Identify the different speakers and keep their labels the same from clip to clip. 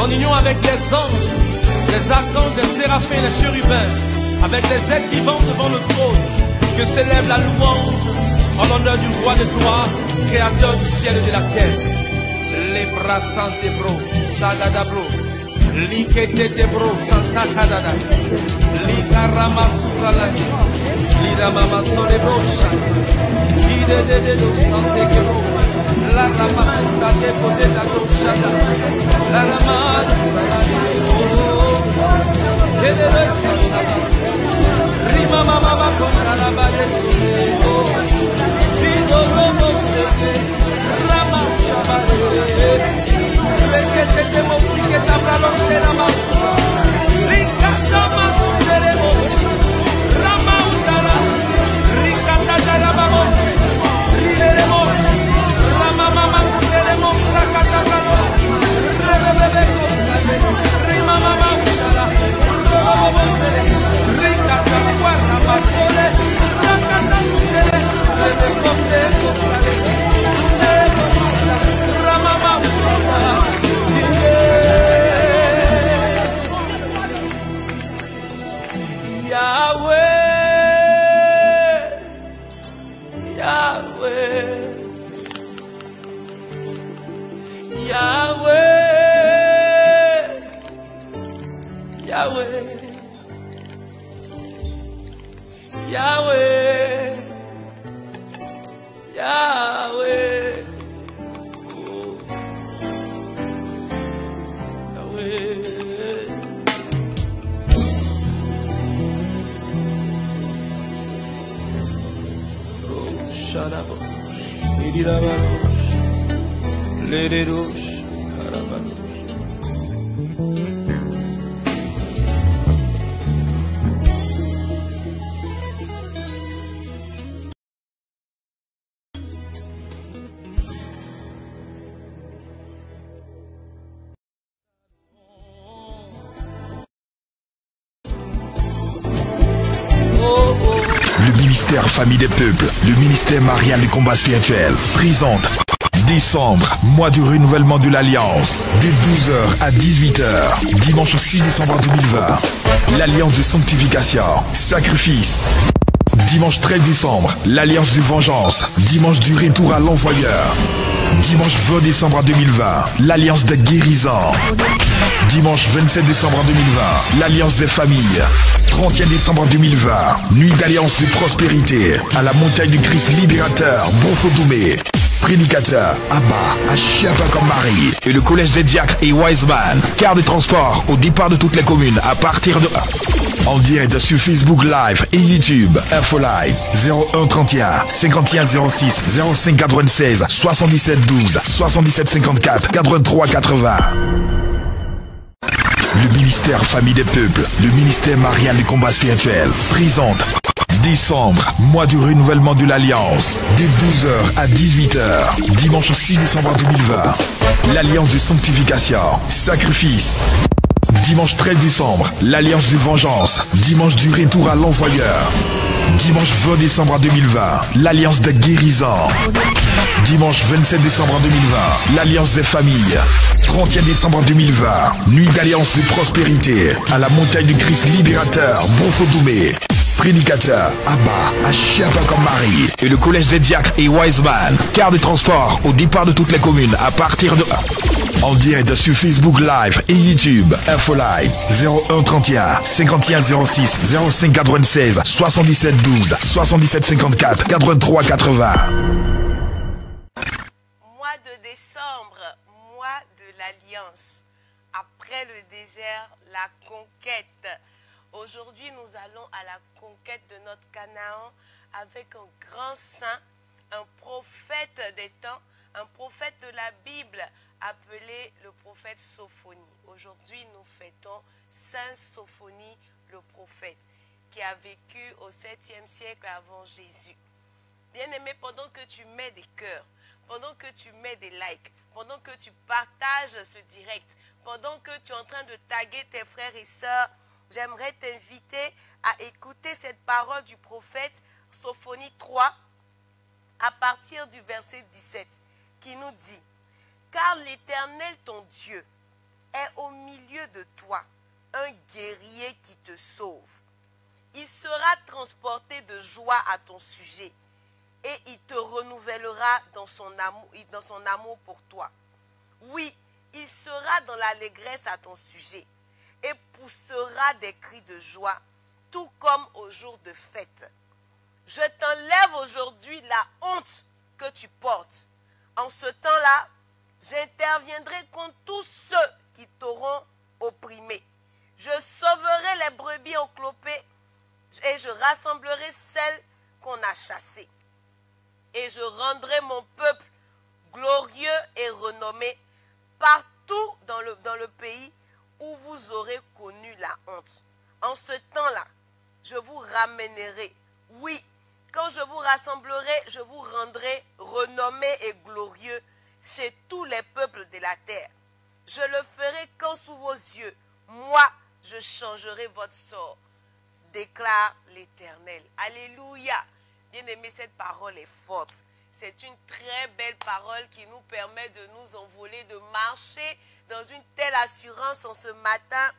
Speaker 1: En union avec les anges, les archanges, les séraphins, les chérubins, avec les êtres vivants devant le trône, que s'élève la louange en l'honneur du roi de gloire, créateur du ciel et de la terre. Les bras santé bro, sagada bro, likete bro, santa kadada, likarama surala, liramama sole brocha, de do santé bro, la ramasuta de côté de la dochada, la ramada salade, de salada, rima mama contra la bade sole, vido robo sete, rama chavale, rekete te mosike tabra de la masura, ricata masura de mosi, rama utara, ricata de la mamosi, rile de mosi, rama mama de mosa catacano, rebebe consale, rima mama ushala, robo sele, ricata guarda masole, racata sutele, rebe conde consale, rama mama ushala, Yahweh, Yahweh, Yahweh, Yahweh, Yahweh, Yahweh, oh, Yahweh.
Speaker 2: Le ministère Famille des Peuples, le ministère marial du combat spirituel, présente décembre, mois du renouvellement de l'Alliance, de 12h à 18h, dimanche 6 décembre 2020, l'Alliance de sanctification, sacrifice. Dimanche 13 décembre, l'Alliance de vengeance, dimanche du retour à l'envoyeur. Dimanche 20 décembre 2020, l'Alliance des guérisons. Dimanche 27 décembre 2020, l'Alliance des familles. 31 décembre 2020, nuit d'alliance de prospérité à la montagne du Christ libérateur, Bonfodoumé. Prédicateur, Abba, Achiapa comme Marie. Et le collège des diacres et Wiseman. Car de transport au départ de toutes les communes à partir de... En direct sur Facebook Live et YouTube. Infolive 01 31 51 06 05 96 77 12 77 54 83 80. Le ministère Famille des Peuples, le ministère marial du combat spirituel, présente décembre, mois du renouvellement de l'Alliance, de 12h à 18h, dimanche 6 décembre 2020, l'Alliance de sanctification, sacrifice. Dimanche 13 décembre, l'Alliance de vengeance, dimanche du retour à l'envoyeur. Dimanche 20 décembre 2020, l'Alliance des guérisons. Dimanche 27 décembre 2020, l'Alliance des familles. 31 décembre 2020, nuit d'alliance de prospérité à la montagne du Christ libérateur, Bonfodoumé. Prédicateur, Abba, Achiapa comme Marie. Et le collège des diacres et Wiseman. Car de transport au départ de toutes les communes à partir de... En direct sur Facebook Live et YouTube. Info Live 01 31 51 06 05 96 77 12 77 54 83 80.
Speaker 3: Mois de décembre, mois de l'Alliance. Après le désert, la conquête. Aujourd'hui, nous allons à la conquête de notre Canaan avec un grand saint, un prophète des temps, un prophète de la Bible appelé le prophète Sophonie. Aujourd'hui, nous fêtons Saint Sophonie, le prophète, qui a vécu au 7e siècle avant Jésus. Bien-aimé, pendant que tu mets des cœurs, pendant que tu mets des likes, pendant que tu partages ce direct, pendant que tu es en train de taguer tes frères et sœurs, j'aimerais t'inviter à écouter cette parole du prophète Sophonie 3 à partir du verset 17 qui nous dit « Car l'Éternel ton Dieu est au milieu de toi, un guerrier qui te sauve. Il sera transporté de joie à ton sujet et il te renouvellera dans son amour pour toi. Oui, il sera dans l'allégresse à ton sujet et poussera des cris de joie, tout comme au jour de fête. Je t'enlève aujourd'hui la honte que tu portes. En ce temps-là, j'interviendrai contre tous ceux qui t'auront opprimé. Je sauverai les brebis enclopées et je rassemblerai celles qu'on a chassées. Et je rendrai mon peuple glorieux et renommé partout dans le pays où vous aurez connu la honte. En ce temps-là, je vous ramènerai. Oui, quand je vous rassemblerai, je vous rendrai renommé et glorieux chez tous les peuples de la terre. Je le ferai quand sous vos yeux, moi, je changerai votre sort, déclare l'Éternel. Alléluia. Bien-aimé, cette parole est forte. C'est une très belle parole qui nous permet de nous envoler, de marcher dans une telle assurance en ce matin.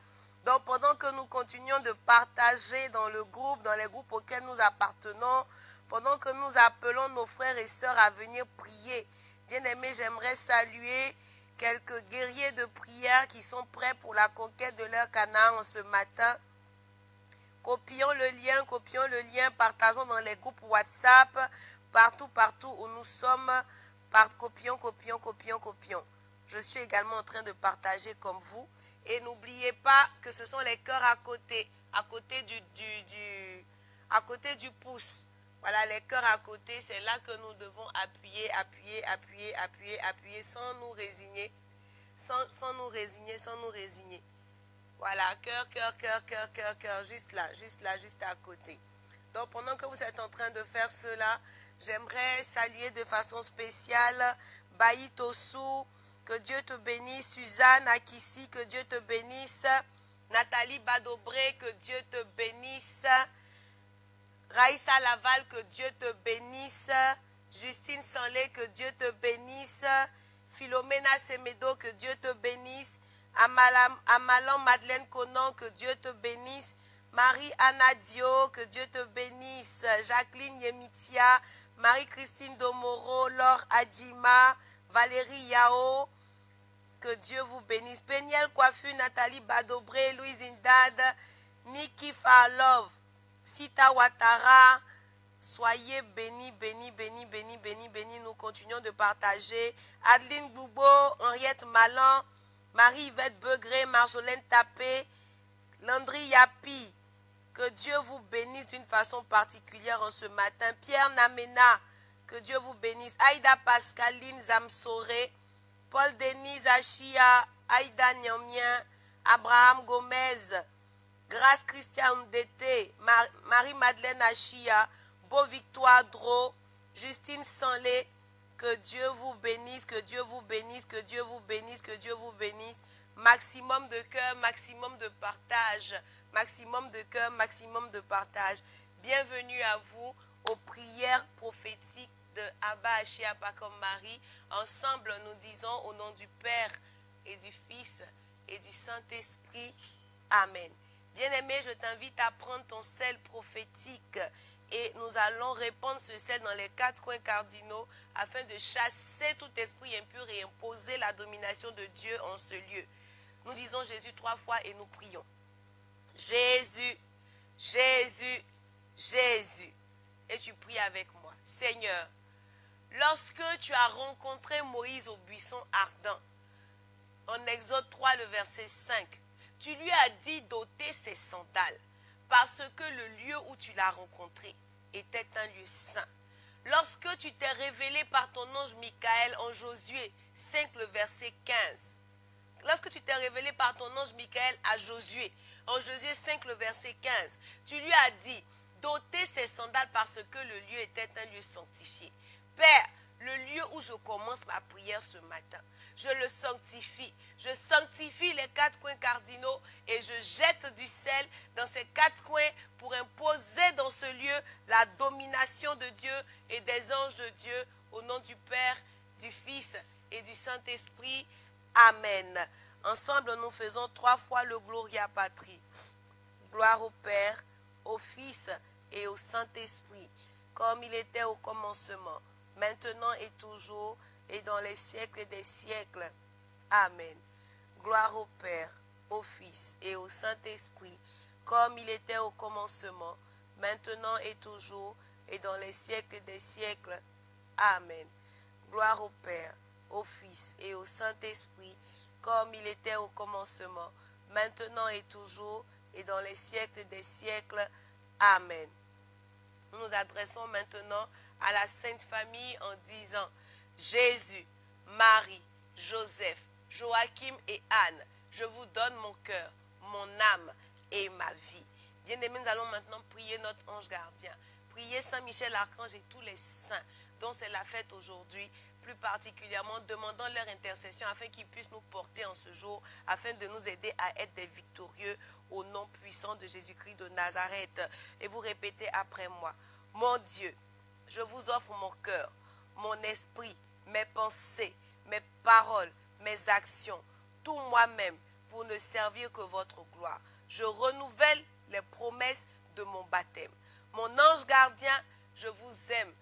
Speaker 3: Donc, pendant que nous continuons de partager dans le groupe, dans les groupes auxquels nous appartenons, pendant que nous appelons nos frères et sœurs à venir prier, bien-aimés, j'aimerais saluer quelques guerriers de prière qui sont prêts pour la conquête de leur Canaan ce matin. Copions le lien, partageons dans les groupes WhatsApp, partout où nous sommes, copions. Je suis également en train de partager comme vous. Et n'oubliez pas que ce sont les cœurs à côté du pouce. Voilà, les cœurs à côté, c'est là que nous devons appuyer, sans nous résigner. Sans nous résigner. Voilà, cœur, juste là, à côté. Donc, pendant que vous êtes en train de faire cela, j'aimerais saluer de façon spéciale Baï Tossou, que Dieu te bénisse. Suzanne Akissi, que Dieu te bénisse. Nathalie Badobré, que Dieu te bénisse. Raïssa Laval, que Dieu te bénisse. Justine Sanlé, que Dieu te bénisse. Philomena Semedo, que Dieu te bénisse. Amalan Madeleine Conan, que Dieu te bénisse. Marie-Anna Dio, que Dieu te bénisse. Jacqueline Yemitia, Marie-Christine Domoro, Laure Adjima, Valérie Yao, que Dieu vous bénisse. Péniel Coiffure, Nathalie Badobré, Louise Indad, Niki Farlov, Sita Ouattara, soyez bénis. Nous continuons de partager. Adeline Boubo, Henriette Malan, Marie-Yvette Begré, Marjolaine Tapé, Landry Yapi, que Dieu vous bénisse d'une façon particulière en ce matin. Pierre Namena, que Dieu vous bénisse. Aïda Pascaline Zamsoré, Paul Denise Achia, Aïda Nyamien, Abraham Gomez, Grâce Christian Ndete, Marie-Madeleine Achia, Beau Victoire Dro, Justine Sanlé, que Dieu vous bénisse, que Dieu vous bénisse. Maximum de cœur, maximum de partage. Bienvenue à vous aux prières prophétiques de Abba Achiapa comme Marie. Ensemble, nous disons au nom du Père et du Fils et du Saint-Esprit. Amen. Bien-aimé, je t'invite à prendre ton sel prophétique et nous allons répandre ce sel dans les 4 coins cardinaux afin de chasser tout esprit impur et imposer la domination de Dieu en ce lieu. Nous disons Jésus 3 fois et nous prions. Jésus, Jésus, Jésus. Et tu pries avec moi. Seigneur, lorsque tu as rencontré Moïse au buisson ardent, en Exode 3, le verset 5, tu lui as dit d'ôter ses sandales, parce que le lieu où tu l'as rencontré était un lieu saint. Lorsque tu t'es révélé par ton ange Michael en Josué 5, le verset 15, lorsque tu t'es révélé par ton ange Michael à Josué, en Josué 5, le verset 15, tu lui as dit d'ôter ses sandales parce que le lieu était un lieu sanctifié. Père, le lieu où je commence ma prière ce matin, je le sanctifie. Je sanctifie les 4 coins cardinaux et je jette du sel dans ces 4 coins pour imposer dans ce lieu la domination de Dieu et des anges de Dieu au nom du Père, du Fils et du Saint-Esprit. Amen. Ensemble, nous faisons 3 fois le Gloria Patri. Gloire au Père, au Fils et au Saint-Esprit, comme il était au commencement, maintenant et toujours, et dans les siècles des siècles. Amen. Gloire au Père, au Fils et au Saint-Esprit, comme il était au commencement, maintenant et toujours, et dans les siècles des siècles. Amen. Gloire au Père, au Fils et au Saint-Esprit, comme il était au commencement, maintenant et toujours, et dans les siècles des siècles. Amen. Nous nous adressons maintenant à la Sainte Famille en disant: Jésus, Marie, Joseph, Joachim et Anne, je vous donne mon cœur, mon âme et ma vie. Bien-aimés, nous allons maintenant prier notre ange gardien. Prier Saint Michel Archange et tous les saints dont c'est la fête aujourd'hui, plus particulièrement demandant leur intercession afin qu'ils puissent nous porter en ce jour, afin de nous aider à être des victorieux au nom puissant de Jésus-Christ de Nazareth. Et vous répétez après moi: mon Dieu, je vous offre mon cœur, mon esprit, mes pensées, mes paroles, mes actions, tout moi-même, pour ne servir que votre gloire. Je renouvelle les promesses de mon baptême. Mon ange gardien, je vous aime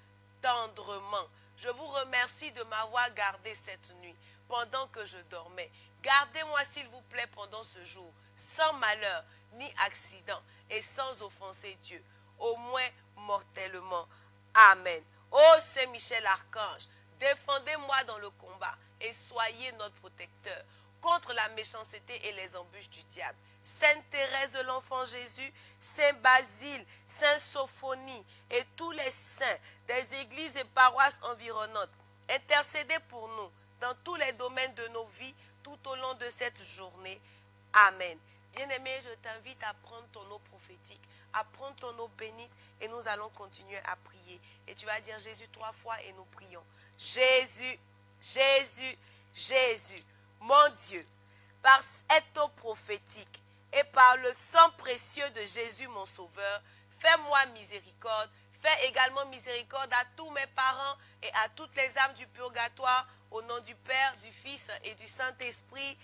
Speaker 3: tendrement. Je vous remercie de m'avoir gardé cette nuit pendant que je dormais. Gardez-moi s'il vous plaît pendant ce jour, sans malheur ni accident et sans offenser Dieu, au moins mortellement. Amen. Ô Saint Michel Archange, défendez-moi dans le combat et soyez notre protecteur contre la méchanceté et les embûches du diable. Sainte Thérèse de l'Enfant Jésus, Saint Basile, Saint Sophonie et tous les saints des églises et paroisses environnantes, intercédez pour nous dans tous les domaines de nos vies tout au long de cette journée. Amen. Bien-aimé, je t'invite à prendre ton eau prophétique, à prendre ton eau bénite et nous allons continuer à prier. Et tu vas dire Jésus 3 fois et nous prions. Jésus, Jésus, Jésus, mon Dieu, par cette eau prophétique et par le sang précieux de Jésus mon Sauveur, fais-moi miséricorde, fais également miséricorde à tous mes parents et à toutes les âmes du purgatoire, au nom du Père, du Fils et du Saint-Esprit.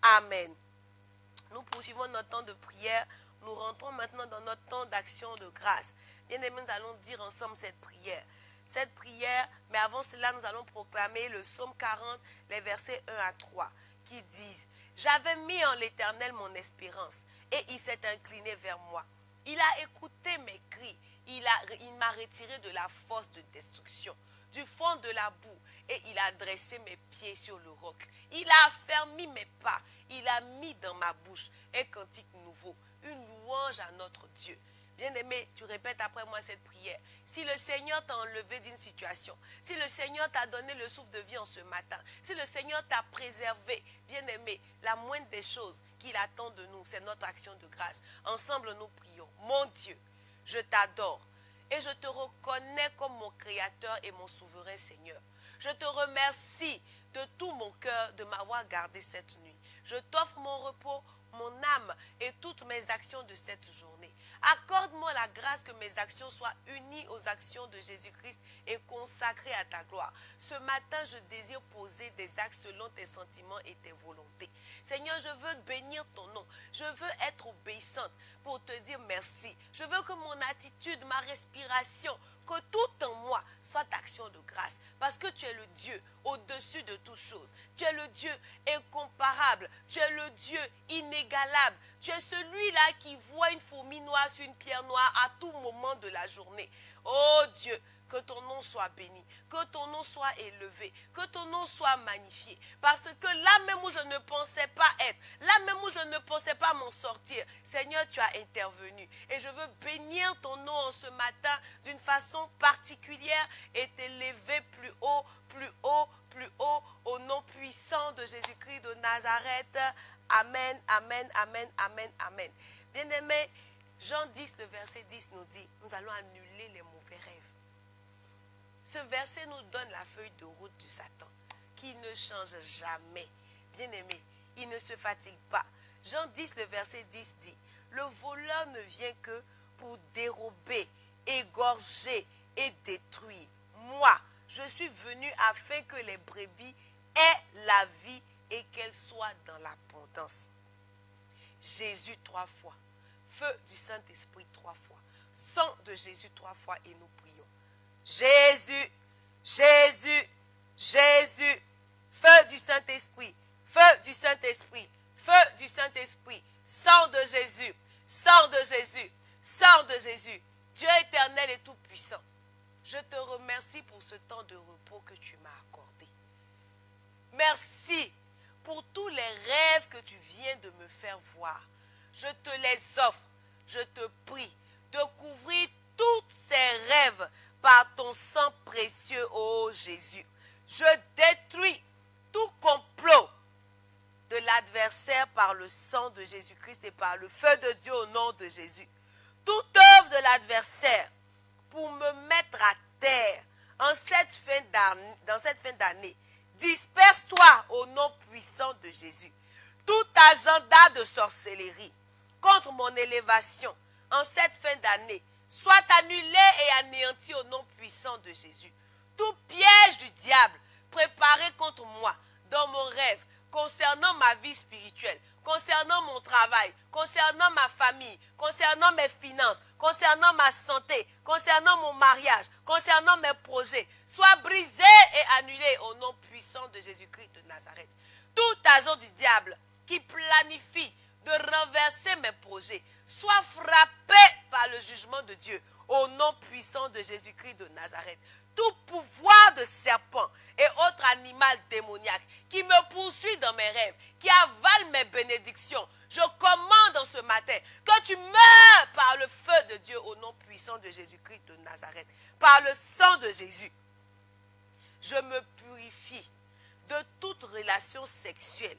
Speaker 3: Amen. Nous poursuivons notre temps de prière. Nous rentrons maintenant dans notre temps d'action de grâce. Bien-aimés, nous allons dire ensemble cette prière. Cette prière, mais avant cela, nous allons proclamer le psaume 40, les versets 1 à 3, qui disent: j'avais mis en l'Éternel mon espérance, et il s'est incliné vers moi. Il a écouté mes cris, il m'a retiré de la fosse de destruction, du fond de la boue, et il a dressé mes pieds sur le roc. Il a affermi mes pas, il a mis dans ma bouche un cantique nouveau, une louange à notre Dieu. Bien-aimé, tu répètes après moi cette prière. Si le Seigneur t'a enlevé d'une situation, si le Seigneur t'a donné le souffle de vie en ce matin, si le Seigneur t'a préservé, bien-aimé, la moindre des choses qu'il attend de nous, c'est notre action de grâce. Ensemble, nous prions. Mon Dieu, je t'adore et je te reconnais comme mon Créateur et mon souverain Seigneur. Je te remercie de tout mon cœur de m'avoir gardé cette nuit. Je t'offre mon repos, mon âme et toutes mes actions de cette journée. Accorde-moi la grâce que mes actions soient unies aux actions de Jésus-Christ et consacrées à ta gloire. Ce matin, je désire poser des actes selon tes sentiments et tes volontés. Seigneur, je veux bénir ton nom. Je veux être obéissante pour te dire merci. Je veux que mon attitude, ma respiration, que tout en moi soit action de grâce. Parce que tu es le Dieu au-dessus de toutes choses. Tu es le Dieu incomparable. Tu es le Dieu inégalable. Tu es celui-là qui voit une fourmi noire sur une pierre noire à tout moment de la journée. Oh Dieu, que ton nom soit béni, que ton nom soit élevé, que ton nom soit magnifié. Parce que là même où je ne pensais pas être, là même où je ne pensais pas m'en sortir, Seigneur, tu as intervenu. Et je veux bénir ton nom en ce matin d'une façon particulière et t'élever plus haut, plus haut, plus haut, au nom puissant de Jésus-Christ de Nazareth. Amen, amen, amen, amen, amen. Bien-aimés, Jean 10, le verset 10 nous dit, nous allons annuler les mauvais rêves. Ce verset nous donne la feuille de route du Satan, qui ne change jamais. Bien-aimé, il ne se fatigue pas. Jean 10, le verset 10 dit, le voleur ne vient que pour dérober, égorger et détruire. Moi, je suis venu afin que les brebis aient la vie et qu'elles soient dans l'abondance. Jésus 3 fois, feu du Saint-Esprit 3 fois, sang de Jésus 3 fois et nous prions. Jésus, Jésus, Jésus, feu du Saint-Esprit, feu du Saint-Esprit, feu du Saint-Esprit, sang de Jésus, sang de Jésus, sang de Jésus, Dieu éternel et tout-puissant. Je te remercie pour ce temps de repos que tu m'as accordé. Merci pour tous les rêves que tu viens de me faire voir. Je te les offre, je te prie de couvrir tous ces rêves par ton sang précieux, ô Jésus. Je détruis tout complot de l'adversaire par le sang de Jésus-Christ et par le feu de Dieu au nom de Jésus. Toute œuvre de l'adversaire pour me mettre à terre dans cette fin d'année, disperse-toi au nom puissant de Jésus. Tout agenda de sorcellerie contre mon élévation en cette fin d'année soit annulé et anéanti au nom puissant de Jésus. Tout piège du diable préparé contre moi dans mon rêve, concernant ma vie spirituelle, concernant mon travail, concernant ma famille, concernant mes finances, concernant ma santé, concernant mon mariage, concernant mes projets, soit brisé et annulé au nom puissant de Jésus-Christ de Nazareth. Tout agent du diable qui planifie de renverser mes projets, soit frappé par le jugement de Dieu au nom puissant de Jésus-Christ de Nazareth. Tout pouvoir de serpent et autres animal démoniaque qui me poursuit dans mes rêves, qui avale mes bénédictions, je commande en ce matin que tu meurs par le feu de Dieu au nom puissant de Jésus-Christ de Nazareth. Par le sang de Jésus, je me purifie de toute relation sexuelle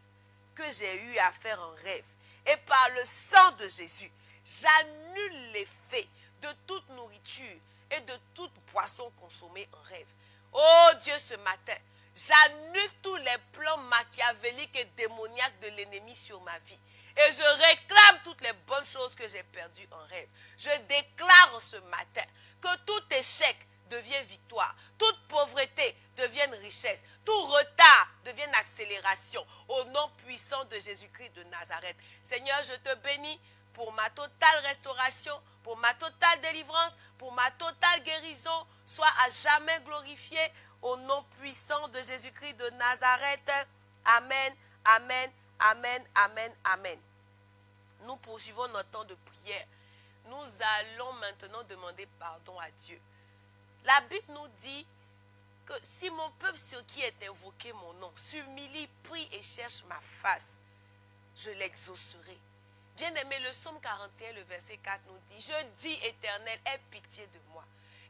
Speaker 3: que j'ai eu à faire en rêve. Et par le sang de Jésus, j'annule l'effet de toute nourriture et de toute boisson consommée en rêve. Oh Dieu, ce matin, j'annule tous les plans machiavéliques et démoniaques de l'ennemi sur ma vie. Et je réclame toutes les bonnes choses que j'ai perdues en rêve. Je déclare ce matin que tout échec devienne victoire, toute pauvreté devienne richesse, tout retard devienne accélération, au nom puissant de Jésus-Christ de Nazareth. Seigneur, je te bénis pour ma totale restauration, pour ma totale délivrance, pour ma totale guérison. Sois à jamais glorifié au nom puissant de Jésus-Christ de Nazareth. Amen, amen, amen, amen, amen. Nous poursuivons notre temps de prière. Nous allons maintenant demander pardon à Dieu. La Bible nous dit que si mon peuple sur qui est invoqué mon nom s'humilie, prie et cherche ma face, je l'exaucerai. Bien-aimé, le psaume 41, le verset 4 nous dit, je dis, Éternel, aie pitié de moi.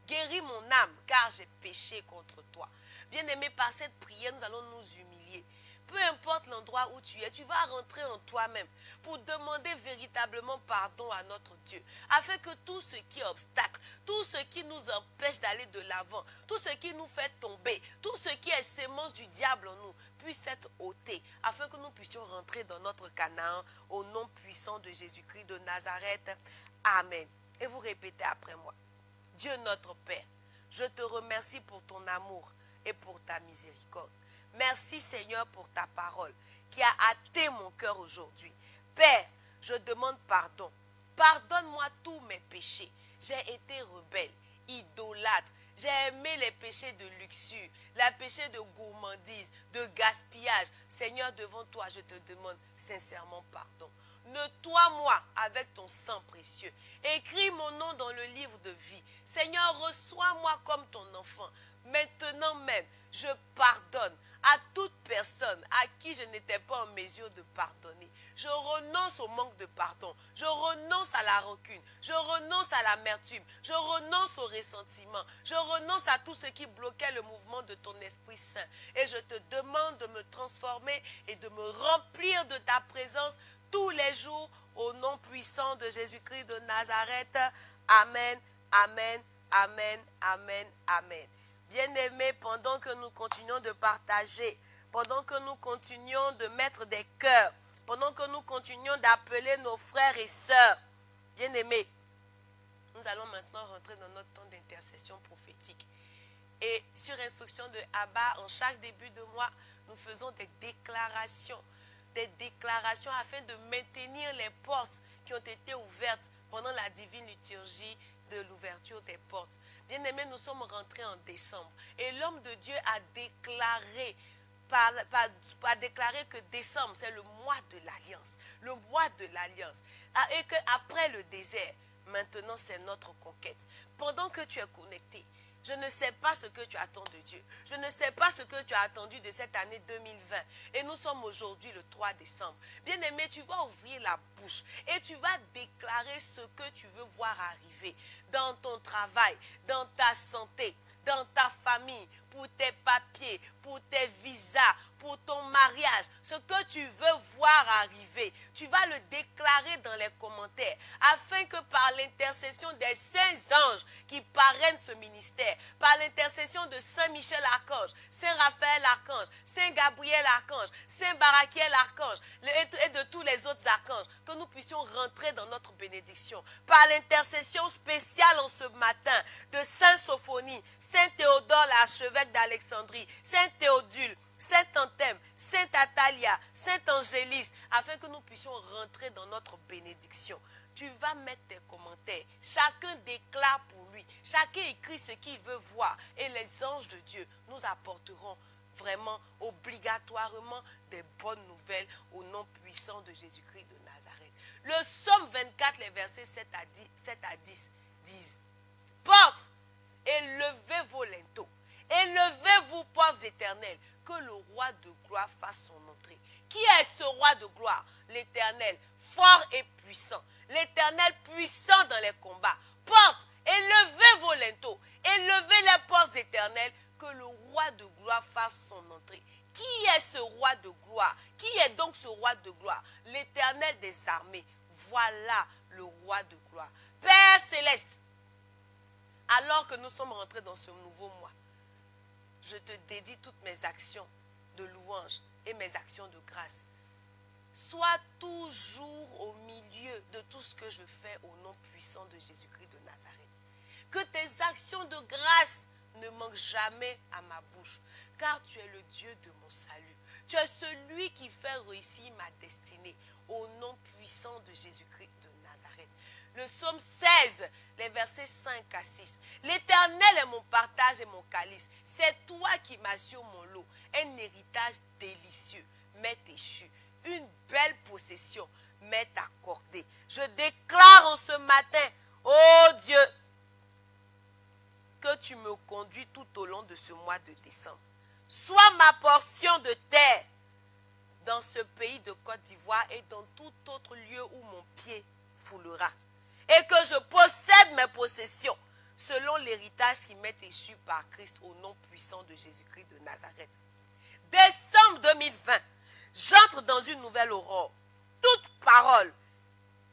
Speaker 3: Guéris mon âme, car j'ai péché contre toi. Bien-aimé, par cette prière, nous allons nous humilier. Peu importe l'endroit où tu es, tu vas rentrer en toi-même pour demander véritablement pardon à notre Dieu. Afin que tout ce qui est obstacle, tout ce qui nous empêche d'aller de l'avant, tout ce qui nous fait tomber, tout ce qui est sémence du diable en nous, puisse être ôté. Afin que nous puissions rentrer dans notre Canaan au nom puissant de Jésus-Christ de Nazareth. Amen. Et vous répétez après moi. Dieu notre Père, je te remercie pour ton amour et pour ta miséricorde. Merci Seigneur pour ta parole qui a hâté mon cœur aujourd'hui. Père, je demande pardon. Pardonne-moi tous mes péchés. J'ai été rebelle, idolâtre. J'ai aimé les péchés de luxure, les péchés de gourmandise, de gaspillage. Seigneur, devant toi, je te demande sincèrement pardon. Nettoie-moi avec ton sang précieux. Écris mon nom dans le livre de vie. Seigneur, reçois-moi comme ton enfant. Maintenant même, je pardonne à toute personne à qui je n'étais pas en mesure de pardonner. Je renonce au manque de pardon. Je renonce à la rancune. Je renonce à l'amertume. Je renonce au ressentiment. Je renonce à tout ce qui bloquait le mouvement de ton Esprit Saint. Et je te demande de me transformer et de me remplir de ta présence tous les jours au nom puissant de Jésus-Christ de Nazareth. Amen, amen, amen, amen, amen. Bien-aimés, pendant que nous continuons de partager, pendant que nous continuons de mettre des cœurs, pendant que nous continuons d'appeler nos frères et sœurs, bien-aimés, nous allons maintenant rentrer dans notre temps d'intercession prophétique. Et sur instruction de Abba, en chaque début de mois, nous faisons des déclarations afin de maintenir les portes qui ont été ouvertes pendant la divine liturgie de l'ouverture des portes. Bien-aimés, nous sommes rentrés en décembre et l'homme de Dieu a déclaré que décembre, c'est le mois de l'alliance. Le mois de l'alliance. Et qu'après le désert, maintenant c'est notre conquête. Pendant que tu es connecté, je ne sais pas ce que tu attends de Dieu. Je ne sais pas ce que tu as attendu de cette année 2020. Et nous sommes aujourd'hui le 3 décembre. Bien-aimé, tu vas ouvrir la bouche et tu vas déclarer ce que tu veux voir arriver dans ton travail, dans ta santé, dans ta famille, pour tes papiers, pour tes visas, pour ton mariage, ce que tu veux voir arriver. Tu vas le déclarer dans les commentaires afin que par l'intercession des saints anges qui parrainent ce ministère, par l'intercession de Saint Michel Archange, Saint Raphaël Archange, Saint Gabriel Archange, Saint Barachiel Archange et de tous les autres archanges, que nous puissions rentrer dans notre bénédiction. Par l'intercession spéciale en ce matin de Saint Sophonie, Saint Théodore l'archevêque d'Alexandrie, Saint Théodule, Saint Anthème, Saint Atalia, Saint Angélis, afin que nous puissions rentrer dans notre bénédiction. Tu vas mettre tes commentaires. Chacun déclare pour lui. Chacun écrit ce qu'il veut voir. Et les anges de Dieu nous apporteront vraiment, obligatoirement, des bonnes nouvelles au nom puissant de Jésus-Christ de Nazareth. Le psaume 24, les versets 7 à 10 disent: portes, élevez vos linteaux, élevez-vous portes éternelles, que le roi de gloire fasse son entrée. Qui est ce roi de gloire? L'Éternel, fort et puissant. L'Éternel puissant dans les combats. Portes, élevez vos linteaux, élevez les portes éternelles, que le roi de gloire fasse son entrée. Qui est ce roi de gloire? Qui est donc ce roi de gloire? L'Éternel des armées. Voilà le roi de gloire. Père céleste, alors que nous sommes rentrés dans ce nouveau mois, je te dédie toutes mes actions de louange et mes actions de grâce. Sois toujours au milieu de tout ce que je fais au nom puissant de Jésus-Christ de Nazareth. Que tes actions de grâce ne manquent jamais à ma bouche, car tu es le Dieu de mon salut. Tu es celui qui fait réussir ma destinée au nom puissant de Jésus-Christ de Nazareth. Le psaume 16, les versets 5 à 6. L'Éternel est mon partage et mon calice. C'est toi qui m'assures mon lot. Un héritage délicieux m'est échu. Une belle possession m'est accordée. Je déclare en ce matin, ô Dieu, que tu me conduis tout au long de ce mois de décembre. Sois ma portion de terre dans ce pays de Côte d'Ivoire et dans tout autre lieu où mon pied foulera. Et que je possède mes possessions selon l'héritage qui m'est échu par Christ au nom puissant de Jésus-Christ de Nazareth. Décembre 2020, j'entre dans une nouvelle aurore. Toute parole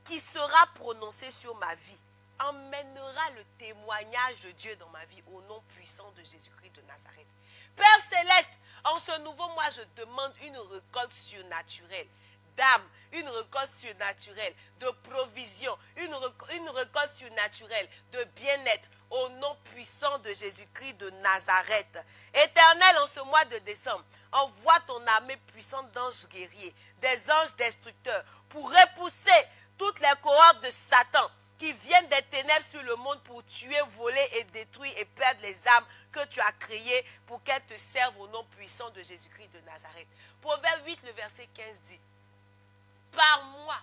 Speaker 3: qui sera prononcée sur ma vie emmènera le témoignage de Dieu dans ma vie au nom puissant de Jésus-Christ de Nazareth. Père céleste, en ce nouveau mois, je demande une récolte surnaturelle d'âme, une récolte surnaturelle, de provision, une récolte surnaturelle, de bien-être, au nom puissant de Jésus-Christ de Nazareth. Éternel, en ce mois de décembre, envoie ton armée puissante d'anges guerriers, des anges destructeurs, pour repousser toutes les cohortes de Satan qui viennent des ténèbres sur le monde pour tuer, voler et détruire et perdre les âmes que tu as créées pour qu'elles te servent au nom puissant de Jésus-Christ de Nazareth. Proverbe 8, le verset 15 dit, « Par moi,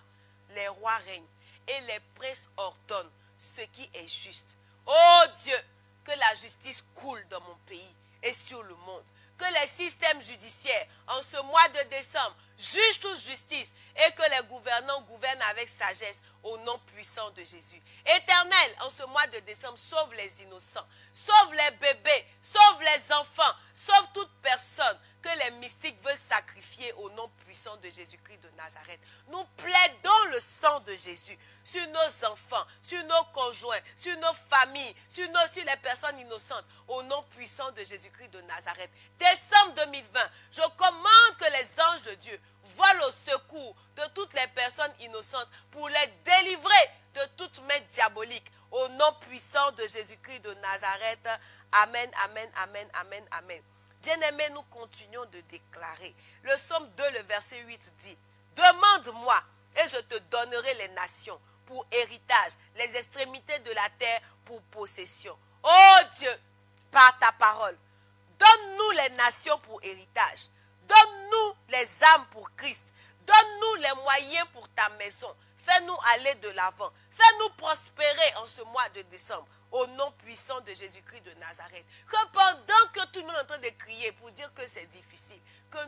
Speaker 3: les rois règnent et les princes ordonnent ce qui est juste. Oh Dieu, que la justice coule dans mon pays et sur le monde. Que les systèmes judiciaires, en ce mois de décembre, jugent toute justice et que les gouvernants gouvernent avec sagesse au nom puissant de Jésus. Éternel, en ce mois de décembre, sauve les innocents, sauve les bébés, sauve les enfants, sauve toute personne que les mystiques veulent sacrifier au nom puissant de Jésus-Christ de Nazareth. Nous plaidons le sang de Jésus sur nos enfants, sur nos conjoints, sur nos familles, sur les personnes innocentes, au nom puissant de Jésus-Christ de Nazareth. Décembre 2020, je commande que les anges de Dieu volent au secours de toutes les personnes innocentes pour les délivrer de toute main diabolique. Au nom puissant de Jésus-Christ de Nazareth. Amen, amen, amen, amen, amen. Bien-aimés, nous continuons de déclarer. Le psaume 2, le verset 8 dit, « Demande-moi et je te donnerai les nations pour héritage, les extrémités de la terre pour possession. » Oh Dieu, par ta parole, donne-nous les nations pour héritage. Donne-nous les âmes pour Christ. Donne-nous les moyens pour ta maison. Fais-nous aller de l'avant. Fais-nous prospérer en ce mois de décembre. Au nom puissant de Jésus-Christ de Nazareth. Que pendant que tout le monde est en train de crier pour dire que c'est difficile, que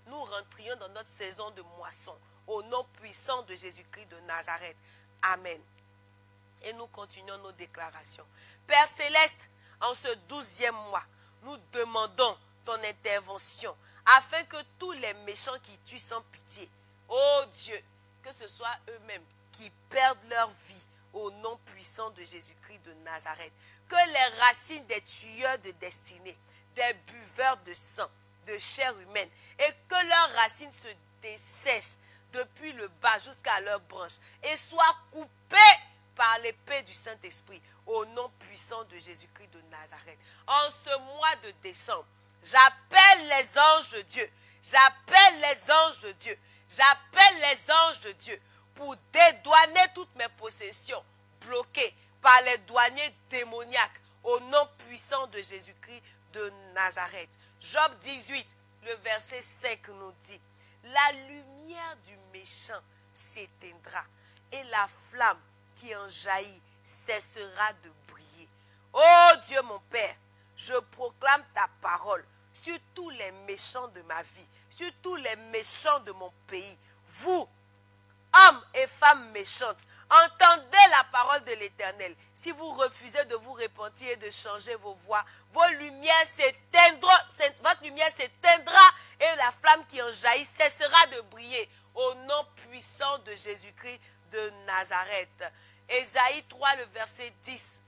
Speaker 3: nous rentrions dans notre saison de moisson. Au nom puissant de Jésus-Christ de Nazareth. Amen. Et nous continuons nos déclarations. Père Céleste, en ce 12e mois, nous demandons ton intervention afin que tous les méchants qui tuent sans pitié, oh Dieu, que ce soit eux-mêmes qui perdent leur vie au nom puissant de Jésus-Christ de Nazareth. Que les racines des tueurs de destinée, des buveurs de sang, de chair humaine, et que leurs racines se dessèchent depuis le bas jusqu'à leurs branches et soient coupées par l'épée du Saint-Esprit au nom puissant de Jésus-Christ de Nazareth. En ce mois de décembre, j'appelle les anges de Dieu. J'appelle les anges de Dieu. J'appelle les anges de Dieu pour dédouaner toutes mes possessions bloquées par les douaniers démoniaques au nom puissant de Jésus-Christ de Nazareth. Job 18, le verset 5 nous dit, « La lumière du méchant s'éteindra et la flamme qui en jaillit cessera de briller. » Oh Dieu mon Père, je proclame ta parole sur tous les méchants de ma vie, sur tous les méchants de mon pays. Vous, hommes et femmes méchantes, entendez la parole de l'Éternel. Si vous refusez de vous repentir et de changer vos voies, votre lumière s'éteindra et la flamme qui en jaillit cessera de briller au nom puissant de Jésus-Christ de Nazareth. Ésaïe 3, le verset 10.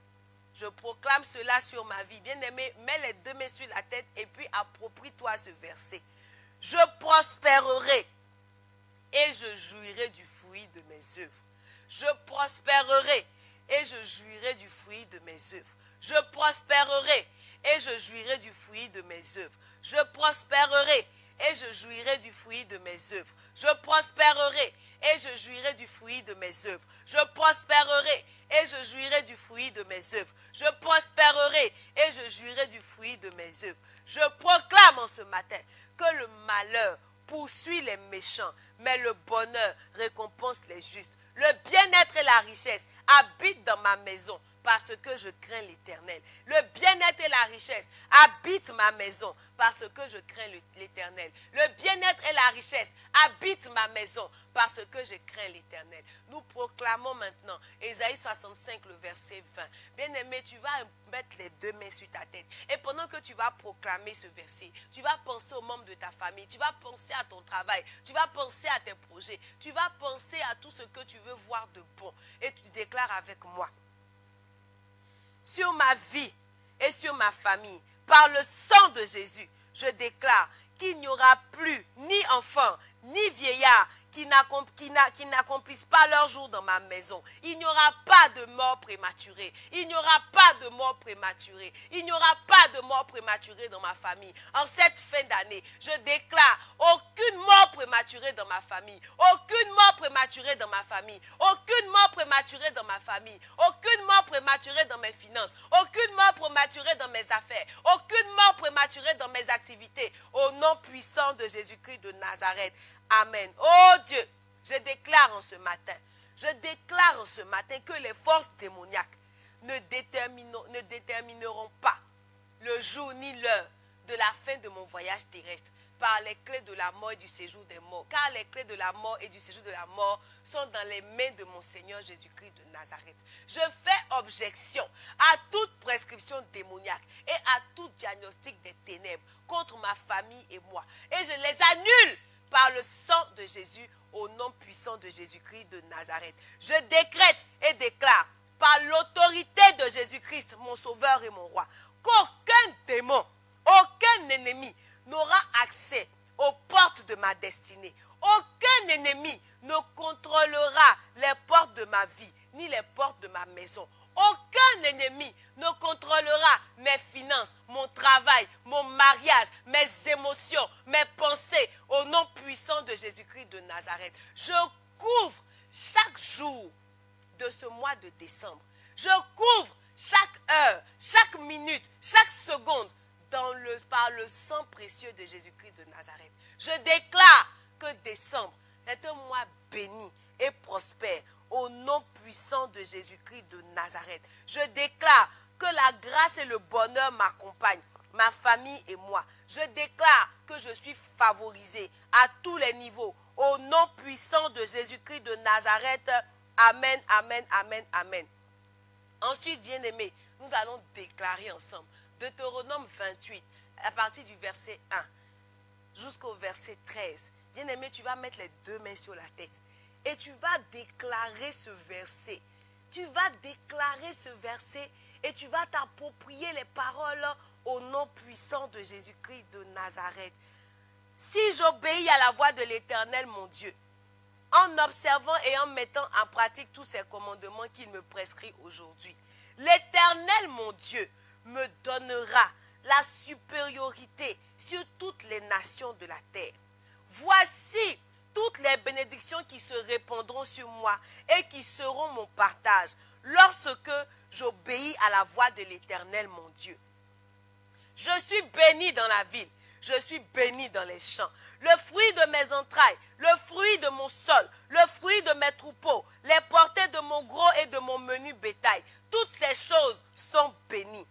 Speaker 3: Je proclame cela sur ma vie. Bien-aimé, mets les deux mains sur la tête et puis approprie-toi ce verset. Je prospérerai et je jouirai du fruit de mes œuvres. Je prospérerai et je jouirai du fruit de mes œuvres. Je prospérerai et je jouirai du fruit de mes œuvres. Je prospérerai et je jouirai du fruit de mes œuvres. Je prospérerai et je jouirai du fruit de mes œuvres. Je prospérerai et je jouirai du fruit de mes œuvres. Je prospérerai et je jouirai du fruit de mes œuvres. Je proclame en ce matin que le malheur poursuit les méchants, mais le bonheur récompense les justes. Le bien-être et la richesse habitent dans ma maison parce que je crains l'Éternel. Le bien-être et la richesse habitent ma maison parce que je crains l'Éternel. Le bien-être et la richesse habitent ma maison parce que je crains l'Éternel. Nous proclamons maintenant Ésaïe 65, le verset 20. Bien-aimé, tu vas mettre les deux mains sur ta tête. Et pendant que tu vas proclamer ce verset, tu vas penser aux membres de ta famille, tu vas penser à ton travail, tu vas penser à tes projets, tu vas penser à tout ce que tu veux voir de bon. Et tu déclares avec moi. Sur ma vie et sur ma famille, par le sang de Jésus, je déclare qu'il n'y aura plus ni enfant, ni vieillard qui n'accomplissent pas leur jour dans ma maison. Il n'y aura pas de mort prématurée. Il n'y aura pas de mort prématurée. Il n'y aura pas de mort prématurée dans ma famille. En cette fin d'année, je déclare aucune mort prématurée dans ma famille. Aucune mort prématurée dans ma famille. Aucune mort prématurée dans ma famille. Aucune mort prématurée dans mes finances. Aucune mort prématurée dans mes affaires. Aucune mort prématurée dans mes activités. Au nom puissant de Jésus-Christ de Nazareth. Amen. Oh Dieu, je déclare en ce matin que les forces démoniaques ne détermineront pas le jour ni l'heure de la fin de mon voyage terrestre par les clés de la mort et du séjour des morts. Car les clés de la mort et du séjour de la mort sont dans les mains de mon Seigneur Jésus-Christ de Nazareth. Je fais objection à toute prescription démoniaque et à tout diagnostic des ténèbres contre ma famille et moi. Et je les annule par le sang de Jésus, au nom puissant de Jésus-Christ de Nazareth. Je décrète et déclare, par l'autorité de Jésus-Christ, mon Sauveur et mon Roi, qu'aucun démon, aucun ennemi n'aura accès aux portes de ma destinée. Aucun ennemi ne contrôlera les portes de ma vie, ni les portes de ma maison. Aucun ennemi ne contrôlera mes finances, mon travail, mon mariage, mes émotions, mes pensées, au nom puissant de Jésus-Christ de Nazareth. Je couvre chaque jour de ce mois de décembre. Je couvre chaque heure, chaque minute, chaque seconde par le sang précieux de Jésus-Christ de Nazareth. Je déclare que décembre est un mois béni et prospère. Au nom puissant de Jésus-Christ de Nazareth. Je déclare que la grâce et le bonheur m'accompagnent, ma famille et moi. Je déclare que je suis favorisé à tous les niveaux. Au nom puissant de Jésus-Christ de Nazareth. Amen, amen, amen, amen. Ensuite, bien-aimés, nous allons déclarer ensemble Deutéronome 28, à partir du verset 1 jusqu'au verset 13. Bien-aimé, tu vas mettre les deux mains sur la tête. Et tu vas déclarer ce verset. Tu vas déclarer ce verset et tu vas t'approprier les paroles au nom puissant de Jésus-Christ de Nazareth. Si j'obéis à la voix de l'Éternel, mon Dieu, en observant et en mettant en pratique tous ces commandements qu'il me prescrit aujourd'hui, l'Éternel, mon Dieu, me donnera la supériorité sur toutes les nations de la terre. Voici toutes les bénédictions qui se répandront sur moi et qui seront mon partage lorsque j'obéis à la voix de l'Éternel, mon Dieu. Je suis béni dans la ville, je suis béni dans les champs. Le fruit de mes entrailles, le fruit de mon sol, le fruit de mes troupeaux, les portées de mon gros et de mon menu bétail, toutes ces choses sont bénies.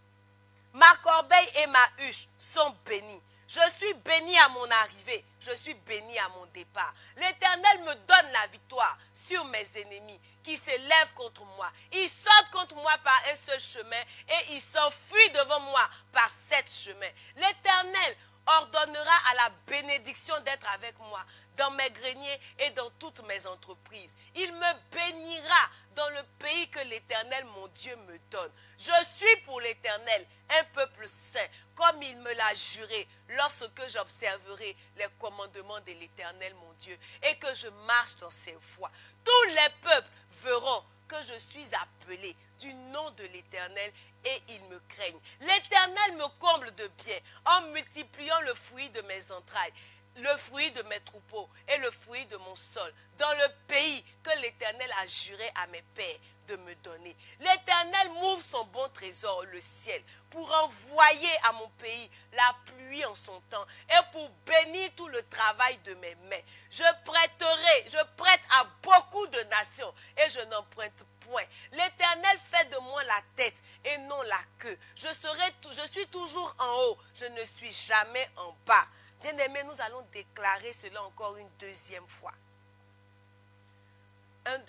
Speaker 3: Ma corbeille et ma huche sont bénies. Je suis béni à mon arrivée, je suis béni à mon départ. L'Éternel me donne la victoire sur mes ennemis qui s'élèvent contre moi. Ils sortent contre moi par un seul chemin et ils s'enfuient devant moi par 7 chemins. L'Éternel ordonnera à la bénédiction d'être avec moi dans mes greniers et dans toutes mes entreprises. Il me bénira dans le pays que l'Éternel, mon Dieu, me donne. Je suis pour l'Éternel un peuple saint, comme il me l'a juré, lorsque j'observerai les commandements de l'Éternel, mon Dieu, et que je marche dans ses voies. Tous les peuples verront que je suis appelé du nom de l'Éternel et ils me craignent. L'Éternel me comble de bien en multipliant le fruit de mes entrailles, le fruit de mes troupeaux et le fruit de mon sol, dans le pays que l'Éternel a juré à mes pères de me donner. L'Éternel m'ouvre son bon trésor, le ciel, pour envoyer à mon pays la pluie en son temps et pour bénir tout le travail de mes mains. Je prête à beaucoup de nations et je n'emprunte point. L'Éternel fait de moi la tête et non la queue. Je suis toujours en haut, je ne suis jamais en bas. Bien-aimés, nous allons déclarer cela encore une deuxième fois.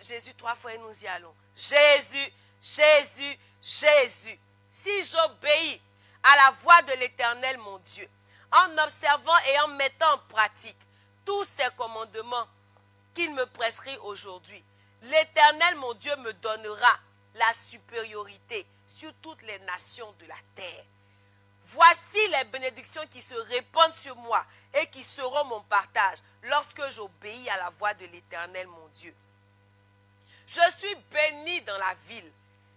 Speaker 3: Jésus 3 fois et nous y allons. Jésus, Jésus, Jésus. Si j'obéis à la voix de l'Éternel, mon Dieu, en observant et en mettant en pratique tous ces commandements qu'il me prescrit aujourd'hui, l'Éternel, mon Dieu, me donnera la supériorité sur toutes les nations de la terre. Voici les bénédictions qui se répandent sur moi et qui seront mon partage lorsque j'obéis à la voix de l'Éternel, mon Dieu. Je suis béni dans la ville,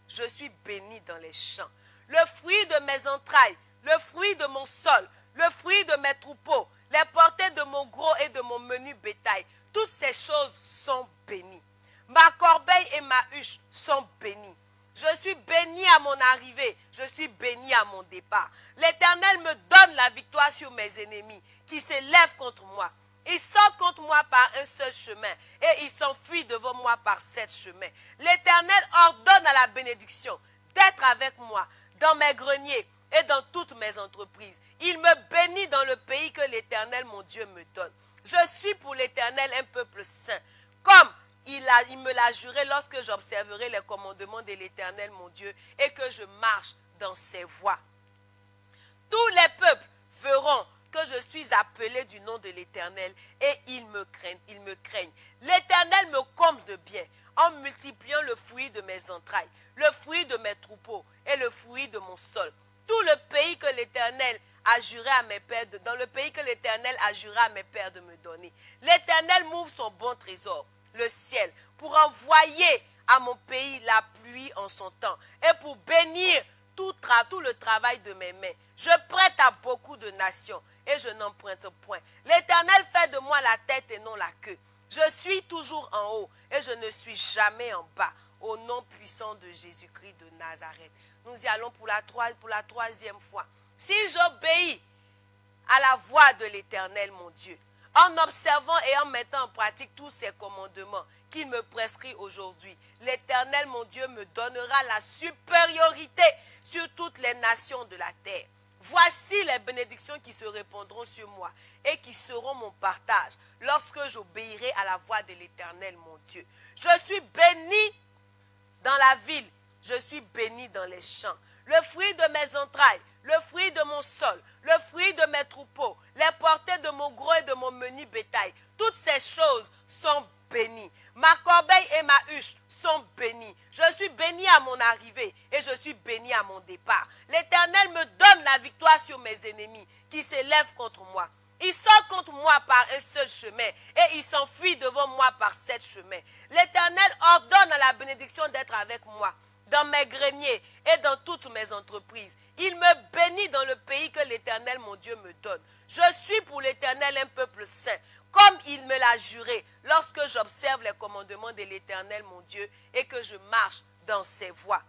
Speaker 3: je suis béni dans les champs. Le fruit de mes entrailles, le fruit de mon sol, le fruit de mes troupeaux, les portées de mon gros et de mon menu bétail, toutes ces choses sont bénies. Ma corbeille et ma huche sont bénies. Je suis béni à mon arrivée, je suis béni à mon départ. L'Éternel me donne la victoire sur mes ennemis qui s'élèvent contre moi. Ils sortent contre moi par un seul chemin et ils s'enfuient devant moi par 7 chemins. L'Éternel ordonne à la bénédiction d'être avec moi dans mes greniers et dans toutes mes entreprises. Il me bénit dans le pays que l'Éternel, mon Dieu, me donne. Je suis pour l'Éternel un peuple saint, comme il me l'a juré lorsque j'observerai les commandements de l'Éternel, mon Dieu, et que je marche dans ses voies. Tous les peuples verront que je suis appelé du nom de l'Éternel et ils me craignent. L'Éternel me comble de bien en multipliant le fruit de mes entrailles, le fruit de mes troupeaux et le fruit de mon sol. Tout le pays que l'Éternel a juré à mes pères, dans le pays que l'Éternel a juré à mes pères de me donner. L'Éternel m'ouvre son bon trésor, le ciel, pour envoyer à mon pays la pluie en son temps et pour bénir tout le travail de mes mains. Je prête à beaucoup de nations et je n'emprunte point. L'Éternel fait de moi la tête et non la queue. Je suis toujours en haut et je ne suis jamais en bas. Au nom puissant de Jésus-Christ de Nazareth. Nous y allons pour la troisième fois. Si j'obéis à la voix de l'Éternel, mon Dieu, en observant et en mettant en pratique tous ces commandements qu'il me prescrit aujourd'hui, l'Éternel, mon Dieu, me donnera la supériorité sur toutes les nations de la terre. Voici les bénédictions qui se répandront sur moi et qui seront mon partage lorsque j'obéirai à la voix de l'Éternel, mon Dieu. Je suis béni dans la ville, je suis béni dans les champs. Le fruit de mes entrailles, le fruit de mon sol, le fruit de mes troupeaux, les portées de mon gros et de mon menu bétail, toutes ces choses sont bénies. Ma corbeille et ma huche sont bénies. Je suis béni à mon arrivée et je suis béni à mon départ. L'Éternel me donne la victoire sur mes ennemis qui s'élèvent contre moi. Ils sortent contre moi par un seul chemin et ils s'enfuient devant moi par 7 chemins. L'Éternel ordonne à la bénédiction d'être avec moi dans mes greniers et dans toutes mes entreprises. Il me bénit dans le pays que l'Éternel, mon Dieu, me donne. Je suis pour l'Éternel un peuple saint, comme il me l'a juré lorsque j'observe les commandements de l'Éternel, mon Dieu, et que je marche dans ses voies.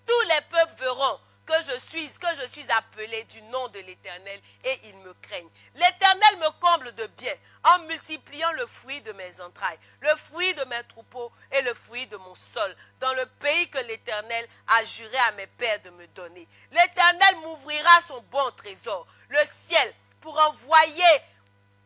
Speaker 3: Tous les peuples verront que je suis appelé du nom de l'Éternel et ils me craignent. L'Éternel me comble de bien en multipliant le fruit de mes entrailles, le fruit de mes troupeaux et le fruit de mon sol, dans le pays que l'Éternel a juré à mes pères de me donner. L'Éternel m'ouvrira son bon trésor, le ciel, pour envoyer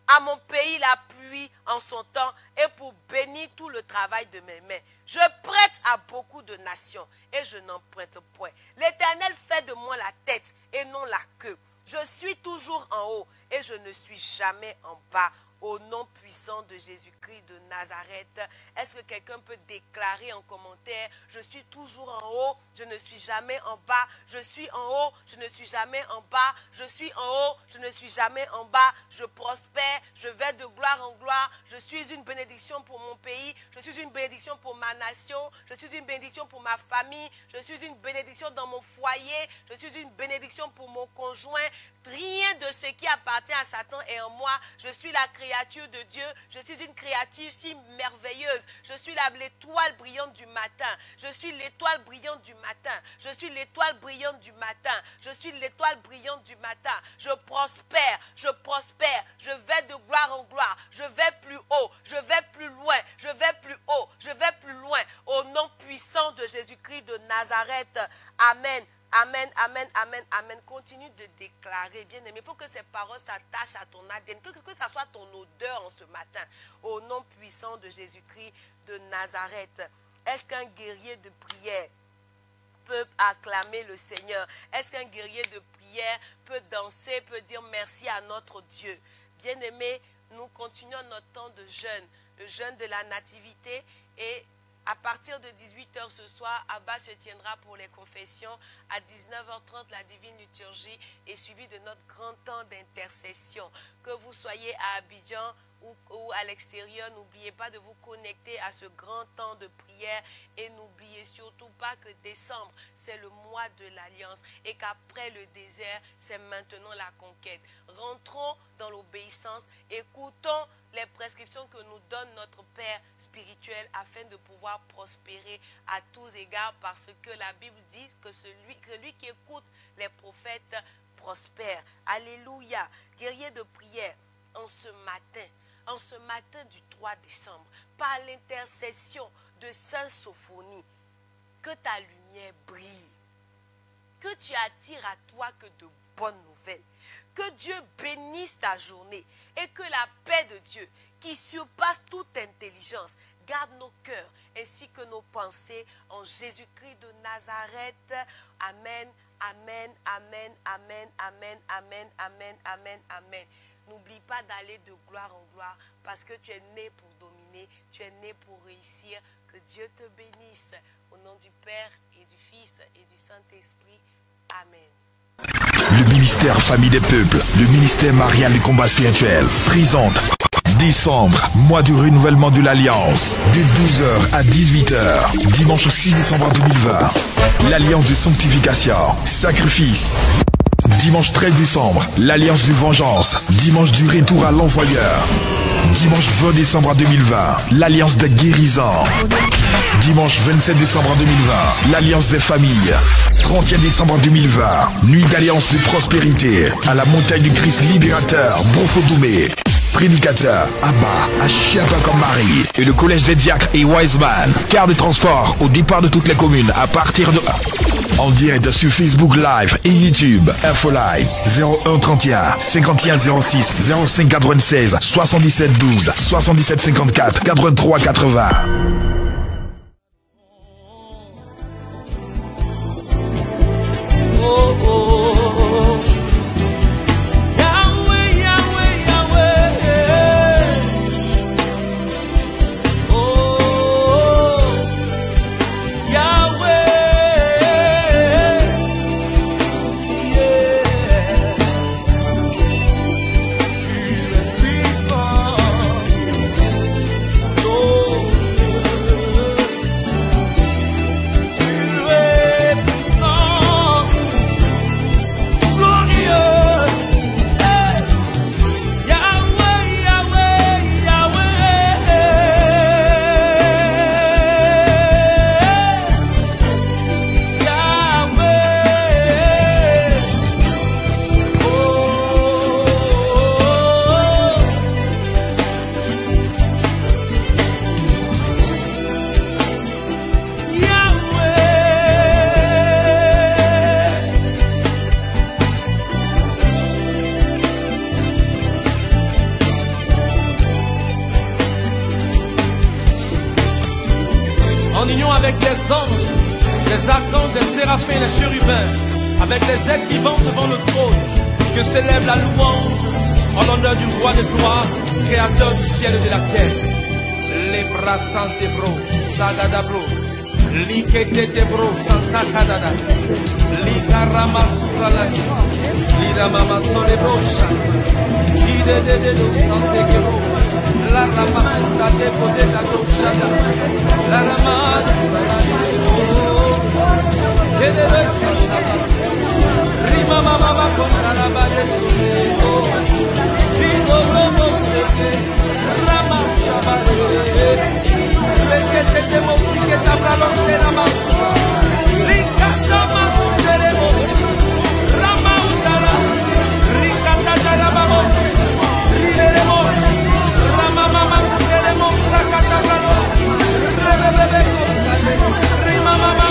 Speaker 3: à mon pays la pluie en son temps et pour bénir tout le travail de mes mains. Je prête à beaucoup de nations et je n'emprunte point. L'Éternel fait de moi la tête et non la queue. Je suis toujours en haut et je ne suis jamais en bas. Au nom puissant de Jésus-Christ de Nazareth, est-ce que quelqu'un peut déclarer en commentaire: je suis toujours en haut, je ne suis jamais en bas, je suis en haut, je ne suis jamais en bas, je suis en haut, je ne suis jamais en bas, je prospère, je vais de gloire en gloire, je suis une bénédiction pour mon pays, je suis une bénédiction pour ma nation, je suis une bénédiction pour ma famille, je suis une bénédiction dans mon foyer, je suis une bénédiction pour mon conjoint. Rien de ce qui appartient à Satan est en moi. Je suis la créature de Dieu. Je suis une créature si merveilleuse. Je suis l'étoile brillante du matin. Je suis l'étoile brillante du matin. Je suis l'étoile brillante du matin. Je suis l'étoile brillante du matin. Je prospère. Je prospère. Je vais de gloire en gloire. Je vais plus haut. Je vais plus loin. Je vais plus haut. Je vais plus loin. Au nom puissant de Jésus-Christ de Nazareth. Amen. Amen, amen, amen, amen. Continue de déclarer, bien aimé. Il faut que ces paroles s'attachent à ton ADN, que ça soit ton odeur en ce matin. Au nom puissant de Jésus-Christ de Nazareth. Est-ce qu'un guerrier de prière peut acclamer le Seigneur? Est-ce qu'un guerrier de prière peut danser, peut dire merci à notre Dieu? Bien aimé, nous continuons notre temps de jeûne, le jeûne de la nativité, et À partir de 18 h ce soir, Abba se tiendra pour les confessions. À 19 h 30, la divine liturgie est suivie de notre grand temps d'intercession. Que vous soyez à Abidjan ou à l'extérieur, n'oubliez pas de vous connecter à ce grand temps de prière et n'oubliez surtout pas que décembre, c'est le mois de l'Alliance et qu'après le désert, c'est maintenant la conquête. Rentrons dans l'obéissance, écoutons les prescriptions que nous donne notre Père spirituel afin de pouvoir prospérer à tous égards parce que la Bible dit que celui qui écoute les prophètes prospère. Alléluia. Guerrier de prière, en ce matin du 3 décembre, par l'intercession de Saint Sophonie, que ta lumière brille, que tu attires à toi que de bonnes nouvelles, que Dieu bénisse ta journée et que la paix de Dieu, qui surpasse toute intelligence, garde nos cœurs ainsi que nos pensées en Jésus-Christ de Nazareth. Amen, amen, amen, amen, amen, amen, amen, amen, amen. N'oublie pas d'aller de gloire en gloire parce que tu es né pour dominer, tu es né pour réussir. Que Dieu te bénisse. Au nom du Père et du Fils et du Saint-Esprit. Amen.
Speaker 2: Le ministère Famille des Peuples, le ministère marial du combat spirituel, présente décembre, mois du renouvellement de l'Alliance, de 12 h à 18 h, dimanche 6 décembre 2020. L'Alliance de sanctification, sacrifice. Dimanche 13 décembre, l'Alliance de vengeance, dimanche du retour à l'envoyeur. Dimanche 20 décembre 2020, l'Alliance de guérison. Dimanche 27 décembre 2020, l'Alliance des familles. 31 décembre 2020, nuit d'Alliance de prospérité à la montagne du Christ libérateur, Bonfodoumé. Prédicateur, Abba, Achiapa comme Marie. Et le collège des diacres et Wiseman. Car de transport au départ de toutes les communes à partir de... En direct sur Facebook Live et YouTube. Infoline 01 31 51 06 05 96 77 12 77 54 83 80.
Speaker 1: En union avec les anges, les archanges, les séraphins, les chérubins, avec les êtres vivants devant le trône, que s'élève la louange en l'honneur du roi de gloire, créateur du ciel et de la terre. Les bras santé bro, sadada bro, likete bro, santa kadada, likarama surala, liramama sole bro, de santé bro, la rama suta de côté da doshada, la rama de salade de rima mama contra la bade sole, digo robo rama chabale, lekete de musique tabralon de la masua, likata ma de moshi, rama utara, rikata de la babosi, rile moshi, rama mama de mosa katabralon, rebe bebe kosale, rima mama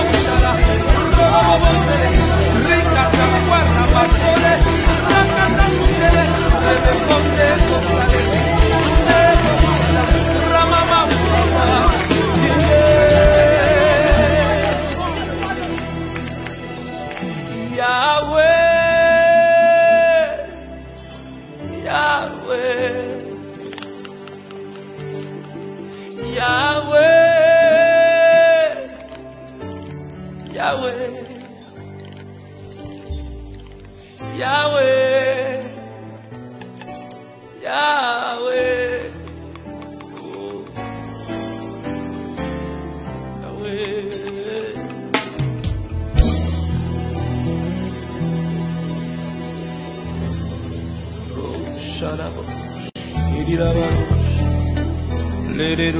Speaker 1: Yahweh, Yahweh, oh, Yahweh. Oh, shut up. Let it